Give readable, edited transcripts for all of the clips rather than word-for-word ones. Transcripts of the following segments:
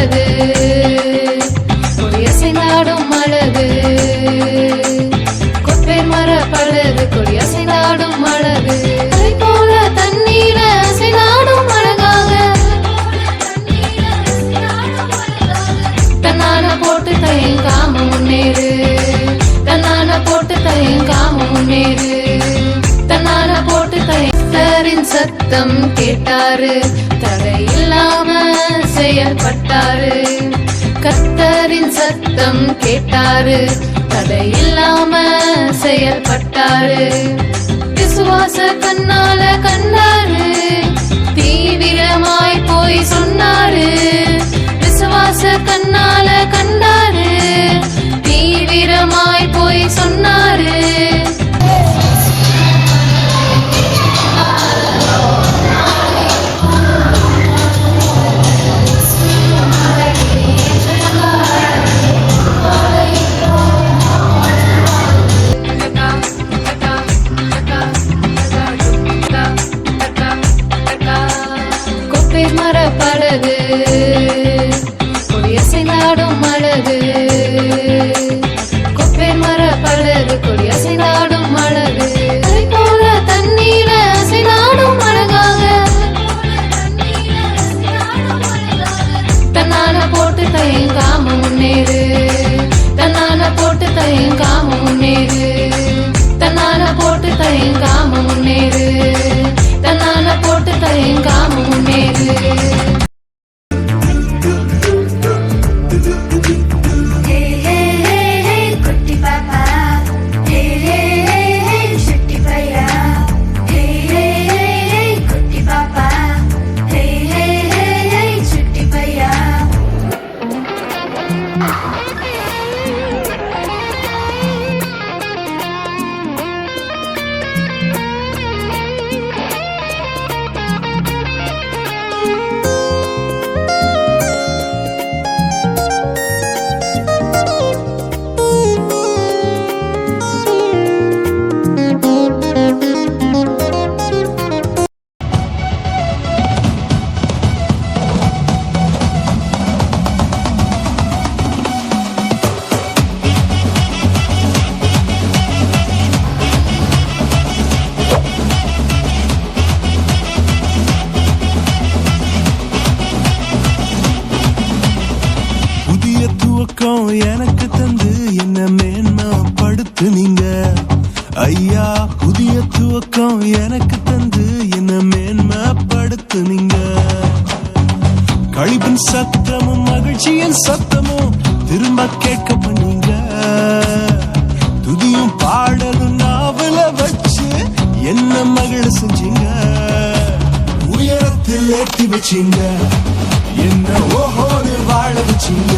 பழகு கொடியசைந்தாடும் அழகு கொப்பை மர பழகு கொடியசைந்தாடும் அழகு அதை போல தண்ணீர அசைந்தாடும் அழகாக தன்னான போட்டு தயங்காம முன்னேறு தன்னான போட்டு தயங்காம முன்னேறு தன்னான போட்டு தயரின் சத்தம் கேட்டாரு தடையில்லாம செயல்பட்டாரு கர்த்தரின் சத்தம் கேட்டாரு தடையில்லாம செயல்பட்டாரு விசுவாச கண்ணால கண்டாரு தீவிரமாய் போய் சொன்னாரு விசுவாச கண்ணால கண்டாரு தீவிரமாய் போய் சொன்னாரு பழகு கொடியசைந்தாடும் அழகு கொப்பை மர பழகு கொடியசைந்தாடும் அழகு அதை போல தண்ணீர அசைந்தாடும் அழகாக தன்னான போட்டு தயங்காம முன்னேறு தன்னான போட்டு தயங்காம முன்னேறு தன்னான போட்டு தயங்காம முன்னேறு தன்னான போட்டு தயங்காம முன்னேறு எனக்கு தந்து என்ன மேன்மைப்படுத்துனீங்க ஐயா புதிய துவக்கம் எனக்கு தந்து என்ன மேன்மைப்படுத்துனீங்க கழிப்பின் சத்தமும் மகிழ்ச்சியின் சத்தமும் திரும்ப கேட்க பண்ணீங்க துதியும் பாடலும் நாவல வச்சு என்ன மகிழ செஞ்சீங்க உயரத்தில் ஏற்றி வச்சீங்க என்ன ஓஹோடு வாழ வச்சீங்க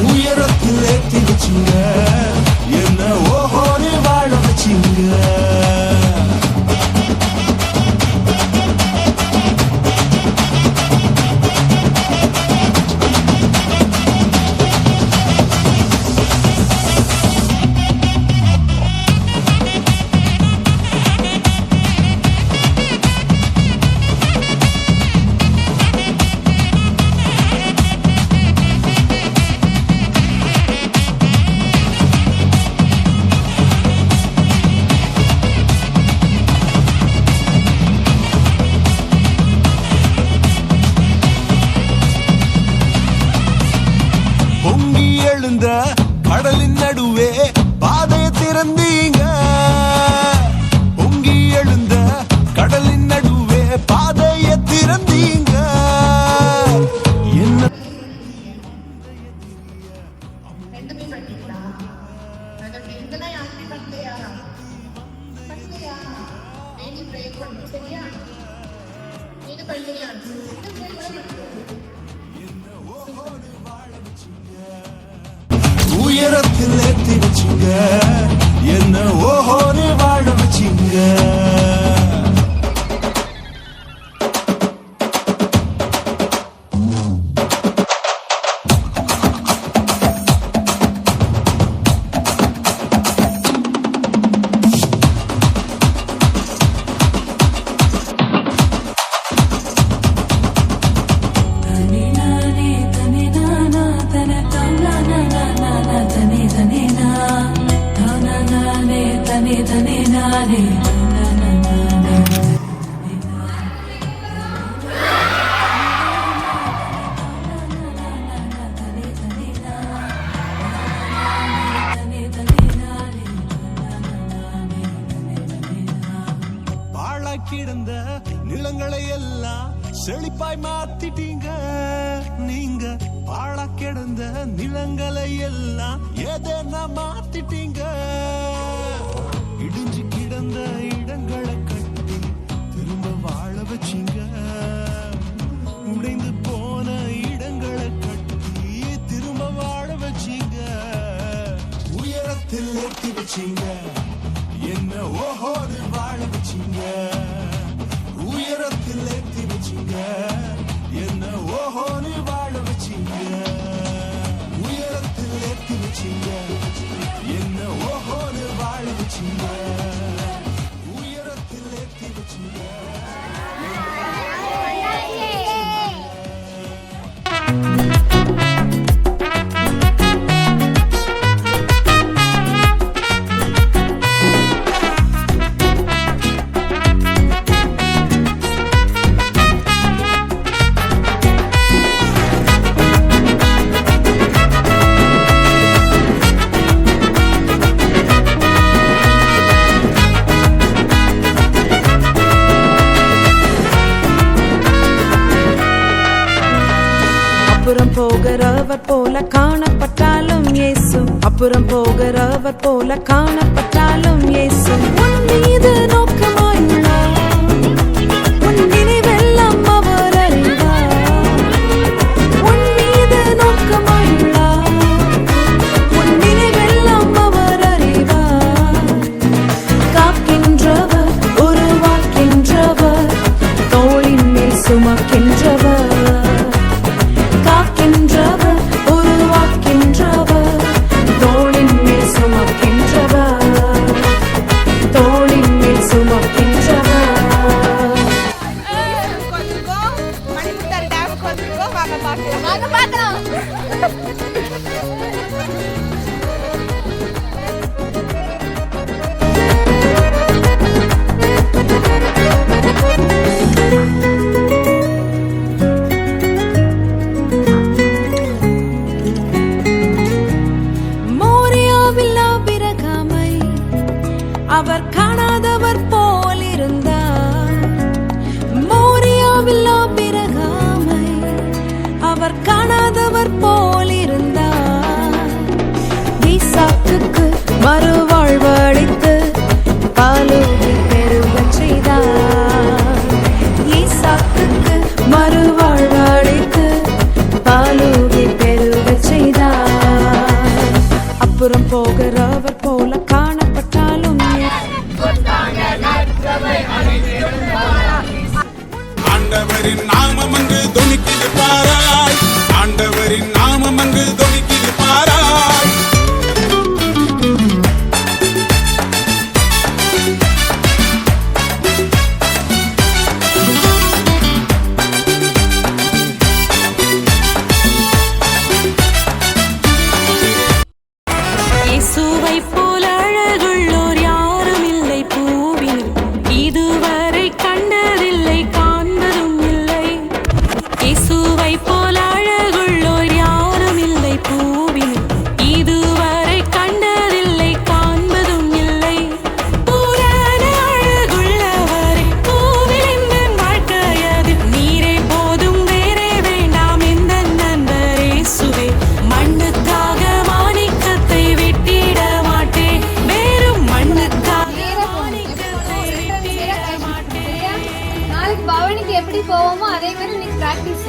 உயரத்தில் ஏற்றி வச்சீங்க என்ன ஓஹோடு வாழ வச்சீங்க கடலின் நடுவே பாதையை திறந்தீங்க பொங்கி எழுந்த கடலின் நடுவே பாதையை திறந்தீங்க என்ன உயரத்தில் ஏற்றி வச்சிங்க என்ன ஓஹோன்னு வாழ வச்சிங்க நானே கிடந்த நிலங்களை எல்லாம் செழிப்பாய் மாத்திட்டீங்க. நீங்க பாழா கிடந்த நிலங்களை எல்லாம் ஏதேனா மாத்திட்டீங்க. இடிஞ்சு கிடந்த இடங்களை கட்டி திரும்ப வாழ வச்சீங்க. உடைந்து போன இடங்களை கட்டி திரும்ப வாழ வச்சீங்க. உயரத்தில் ஏற்றி வச்சீங்க. என்ன ஓஹோடு வாழ வச்சீங்க. உயரத்தில் ஏற்றி வச்சீங்க. என்ன ஓஹோடு வாழ வச்சீங்க. உயரத்தில் ஏற்றி வச்சீங்க. என்ன ஓஹோடு வாழ வச்சீங்க. உயரத்தில் ஏற்றி வச்சீங்க. அப்புறம் போகிறவர் போல காணப்பட்டாலும் இயேசு, அப்புறம் போகிறவர் போல காணப்பட்டாலும் இயேசு உன் மீது நோக்கமாயுள்ளார். உன் நினைவெல்லாம் அவர் அறிவார். உன் மீது நோக்கமாயுள்ளார். உன் நினைவெல்லாம் அவர் அறிவார். காக்கின்றவர், உருவாக்கின்றவர், தோளின் மேல் சுமக்கின்றவர். அவர் காணாதவர் போல் இருந்தார். மோரியாவில் ஆபிரகாமை அவர் காணாதவர் போல் இருந்தார். ஈசாக்குக்கு மறுவாழ்வளித்து பாலூட்டி பெருகச் செய்தார். ஈசாக்குக்கு மறுவாழ்வளித்து பாலூட்டி பெருகச் செய்தார். அப்புறம் போகிறவர் போல காணப்பட்டாலும் ஆண்டவரின் நாமம் அங்கு தொனிக்குது பாராய். ஆண்டவரின் நாமம் அங்கு தொனிக்குது பாராய். இயேசுவை போல அழகுள்ளோர் யாரும் இல்லை பூவில், இதுவரை கண்டதில்லை காண்பதும் இல்லை. இயேசுவை போல அழகுள்ளோர் யாரும் இல்லை பூவில், இதுவரை கண்டதில்லை காண்பதும் இல்லை. பூரண அழகுள்ளவரை பூவில் எந்தன் வாழ்க்கையது நீரே போதும் வேறே வேண்டாம் எந்த நண்பர் இயேசுவே. மண்ணுக்காக மாணிக்கத்தை விட்டிட மாட்டேன், வேறும் மண்ணுக்காக மாணிக்கத்தை விட்டிட மாட்டேன். நாளைக்கு பவனிக்கு எப்படி போவோமோ அதே மாதிரி இன்னைக்கு பிராக்டிஸ்.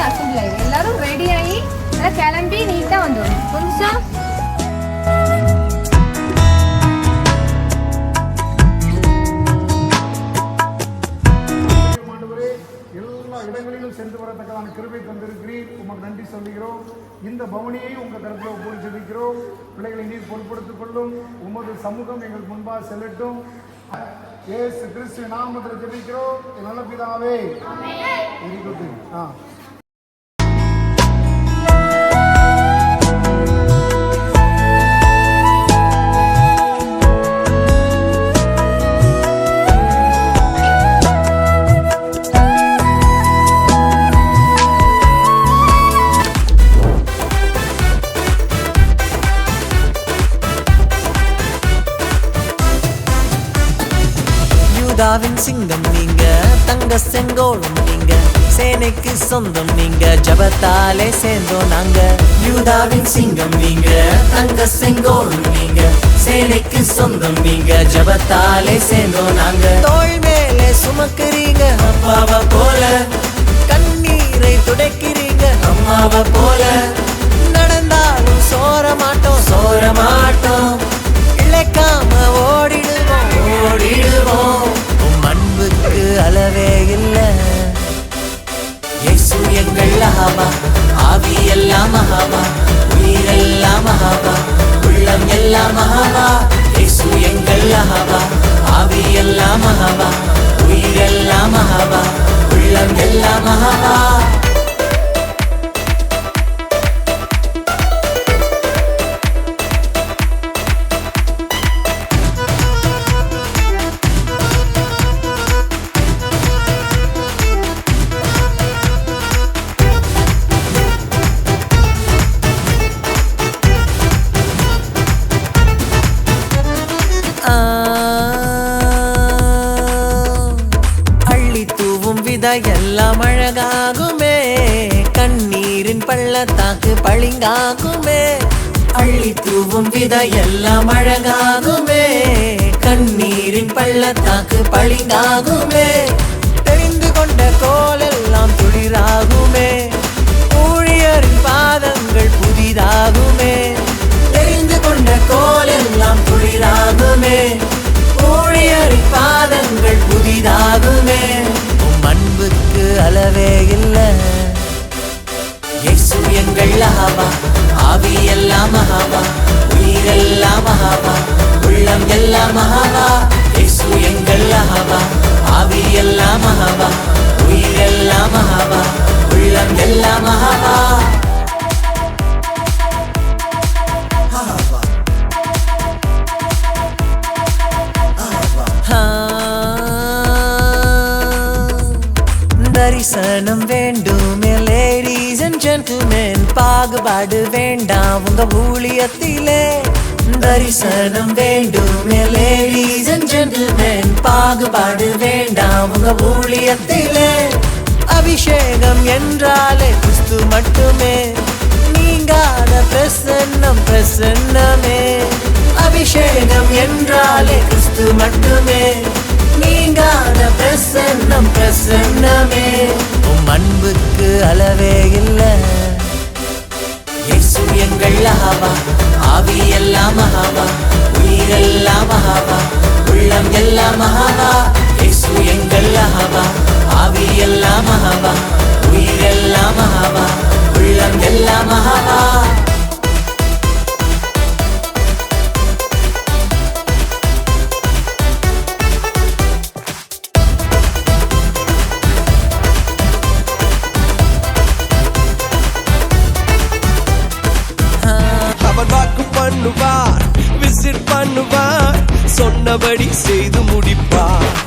வந்து அசம்பிள் ஆயிடும். எல்லாரும் ரெடி ஆகி நல்லா கிளம்பி நீட்டாக வந்துடும். கொஞ்சம் எல்லா இடங்களிலும் சென்று வரத்தக்கதான கிருபை தந்திருக்கிறீர். உமக்கு நன்றி சொல்லுகிறோம். இந்த பவனியை உங்கள் கருத்தில் ஒப்புவிச்சிருக்கிறோம். பிள்ளைகளை நீர் பொறுப்படுத்திக் கொள்ளும். உமது சமூகம் எங்களுக்கு முன்பாக செல்லட்டும். இயேசு கிறிஸ்து நாமத்தில் ஜெபிக்கிறோம் நல்ல பிதாவே. யூதாவின் சிங்கம் நீங்க, தங்க செங்கோலும் நீங்க, சேனைக்கு சொந்தம் நீங்க, ஜபத்தாலே சேர்ந்தோம் நாங்க. யூதாவின் சிங்கம் நீங்க, தங்க செங்கோலும் நீங்க, சேனைக்கு சொந்தம் நீங்க, ஜபத்தாலே சேர்ந்தோம் நாங்க. தோள் மேலே சுமக்கிறீங்க அப்பாவை போல, கண்ணீரை துடைக்கிறீங்க அம்மாவை போல. நடந்தாலும் சோர மாட்டோம் சோர மாட்டோம், இழைக்காம ஓடிடுவோம் ஓடிடுவோம். அன்புக்கு அளவே இல்ல. இயேசு எங்கள் அஹாவா, ஆவி எல்லாம் அஹாவா, உயிரெல்லாம் அஹாவா, உள்ளம் எல்லாம் அஹாவா. இயேசு எங்கள் அஹாவா, ஆவி எல்லாம் அஹாவா, உயிரெல்லாம் அஹாவா, உள்ளம் எல்லாம் அஹாவா. எல்லாம் அழகாகுமே, கண்ணீரின் பள்ளத்தாக்கு பளிங்காகுமே. அள்ளி தூவும் விதை எல்லாம் அழகாகுமே, கண்ணீரின் பள்ளத்தாக்கு பளிங்காகுமே. தெரிந்து கொண்ட கோலெல்லாம் துளிராகுமே, ஊழியரின் பாதங்கள் புதிதாகுமே. தெரிந்து கொண்ட கோலெல்லாம் துளிராகுமே, ஊழியரின் பாதங்கள் புதிதாகுமே. அன்புக்கு அளவே இல்ல. இயேசு எங்கள் அஹாவா, ஆவி எல்லாம் அஹாவா, உயிரெல்லாம் அஹாவா, உள்ளம் எல்லாம் அஹாவா. இயேசு எங்கள் அஹாவா, ஆவி எல்லாம் அஹாவா, உயிரெல்லாம் அஹாவா, உள்ளம் எல்லாம் அஹாவா. தரிசனம் வேண்டுமே லேடீஸ் அண்ட் ஜென்டில்மென், பாகுபாடு வேண்டாம் உங்க ஊழியத்திலே. தரிசனம் வேண்டுமே லேடீஸ் அண்ட் ஜென்டில்மென், பாகுபாடு வேண்டாம் உங்க ஊழியத்திலே. அபிஷேகம் என்றாலே கிறிஸ்து மட்டுமே, நீங்காத பிரசன்னம் பிரசன்னமே. அபிஷேகம் என்றாலே கிறிஸ்து மட்டுமே, நீங்காத பிரசன்னம் பிரசன்னமே. அன்புக்கு அளவே இல்ல. இயேசு எங்கள் அஹாவா, ஆவி எல்லாம் அஹாவா, உயிரெல்லாம் அஹாவா, உள்ளம் எல்லாம் அஹாவா. இயேசு எங்கள் அஹாவா, ஆவி எல்லாம் அஹாவா, உயிரெல்லாம் அஹாவா, உள்ளம் எல்லாம் அஹாவா. பண்ணுவார், விசிட் பண்ணுவார், சொன்னபடி செய்து முடிப்பார்.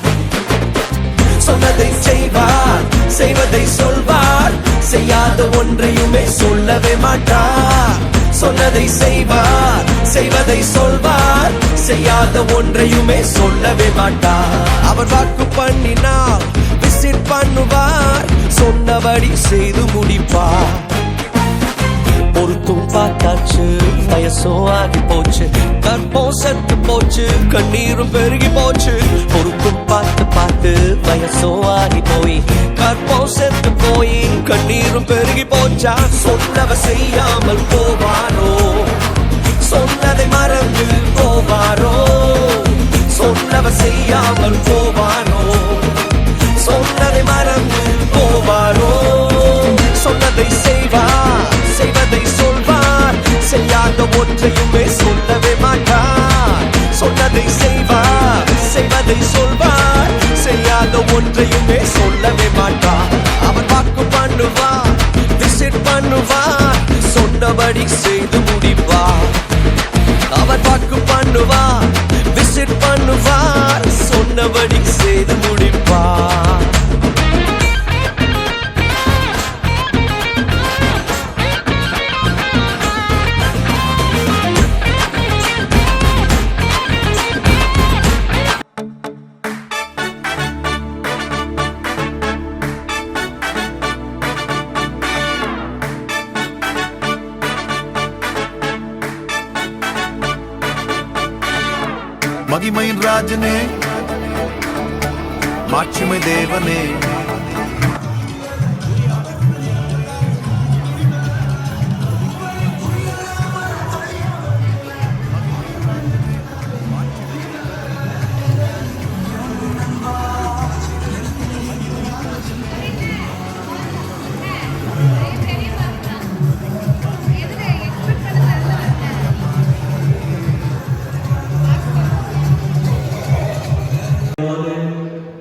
சொன்னதை செய்வார், செய்வதை சொல்வார், செய்யாத ஒன்றையுமே சொல்லவே மாட்டார். சொன்னதை செய்வார், செய்வதை சொல்வார், செய்யாத ஒன்றையுமே சொல்லவே மாட்டார். அவர் வாக்கு பண்ணினால் விசிட் பண்ணுவார், சொன்னபடி செய்து முடிப்பார். பொறுத்தும் பார்த்தாச்சு, வயசோ ஆகி போச்சு, கற்பம் செத்து போச்சு, கண்ணீரும் பெருகி போச்சு. பொறுத்தும் பார்த்து பார்த்து வயசோ ஆகி போய், கற்பம் செத்து போய், கண்ணீரும் பெருகி செஞ்சா சொன்னவ செய்யாமல் போவாரோ? சொன்னதை மறந்து போவாரோ? சொன்னவ செய்யாமல் போவாரோ? சொன்னதை மறந்து போவாரோ? சொன்னதை செய்வார், செய்வதை சொல்வார், செய்யாத ஒன்றையுமே சொல்லவே மாட்டார். சொன்னதை செய்வார், செய்வதை சொல்வார், செய்யாத ஒன்றையுமே சொல்லவே மாட்டார். அவர் வாக்கு பண்ணுவார், விசிட் பண்ணுவார், சொன்னபடி செய்து முடிப்பார். அவர் வாக்கு பண்ணுவார், விசிட் பண்ணுவார், சொன்னபடி செய்து முடிப்பார். மகிமையின் ராஜனே, மாட்சிமை தேவனே,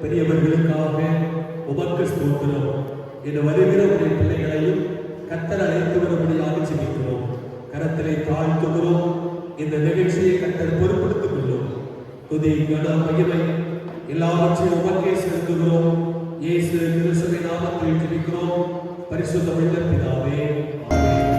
பெரியவர்களுக்காக உமக்கு ஸ்தோத்திரம். இந்த வருகிற உடைய பிள்ளைகளையும் கர்த்தர் அழைத்து வரும்படியாக ஜெபிக்கிறோம். கரத்திலே தாழ்த்துகிறோம். இந்த நிகழ்ச்சியை கர்த்தர் பொறுப்படுத்திக் கொள்ளும். துதி கன மகிமை எல்லாவற்றையும் உமக்கே செலுத்துகிறோம். இயேசு கிறிஸ்துவின் நாமத்தில் ஜெபிக்கிறோம். பரிசுத்த உள்ள பிதாவே, ஆமென்.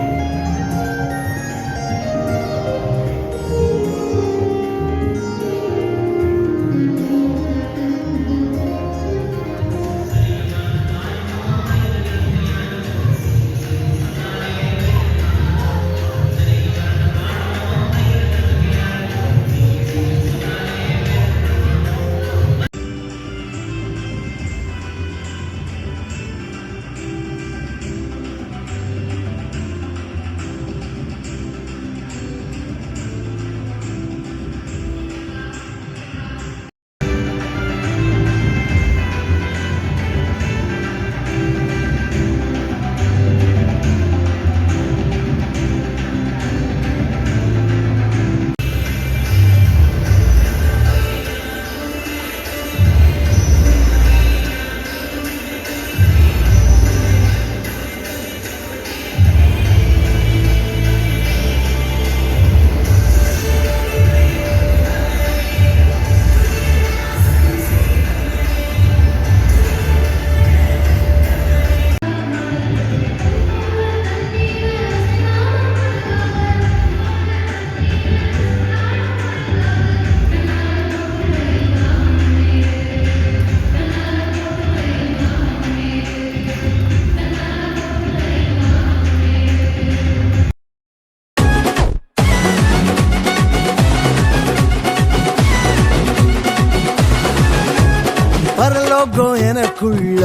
பரலோகம் எனக்குள்ள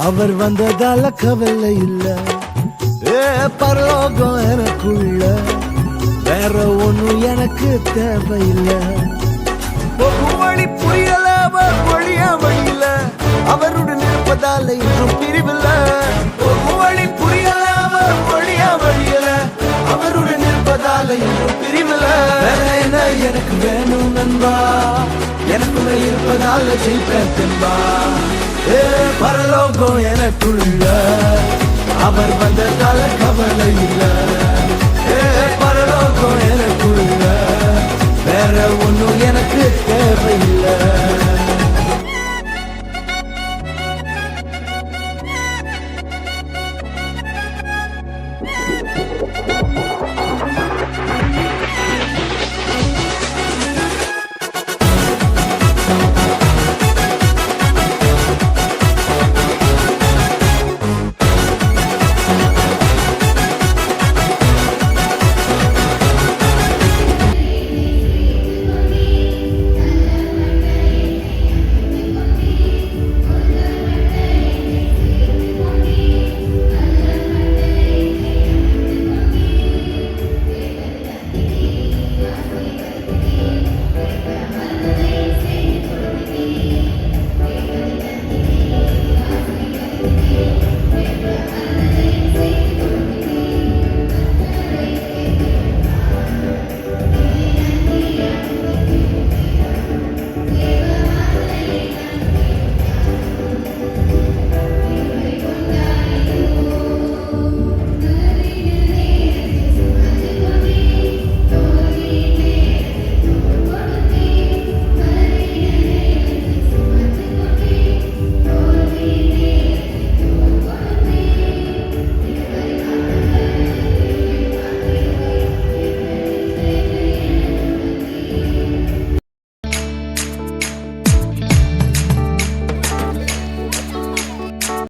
அவர் வந்ததால கவலை இல்ல. பரலோகம் எனக்குள்ள வேற ஒண்ணும் எனக்கு தேவையில்லை. வழி புரியல, அவர் வழியா வழியில அவருடன் இருப்பதால இன்னும் பிரிவில்ல. வழி புரியல, அவர் வழியா வழியில அவருடன் இருப்பதால இன்னும் பிரிவில்ல. வேற என்ன எனக்கு வேணும் நண்பா, எனக்குள்ள இருப்பதால ஜெயிப்பேன் தெம்பா. பரலோகம் எனக்குள்ள அவர் வந்ததால கவலை இல்ல. பரலோகம் எனக்குள்ள வேற ஒண்ணும் எனக்கு தேவையில்லை.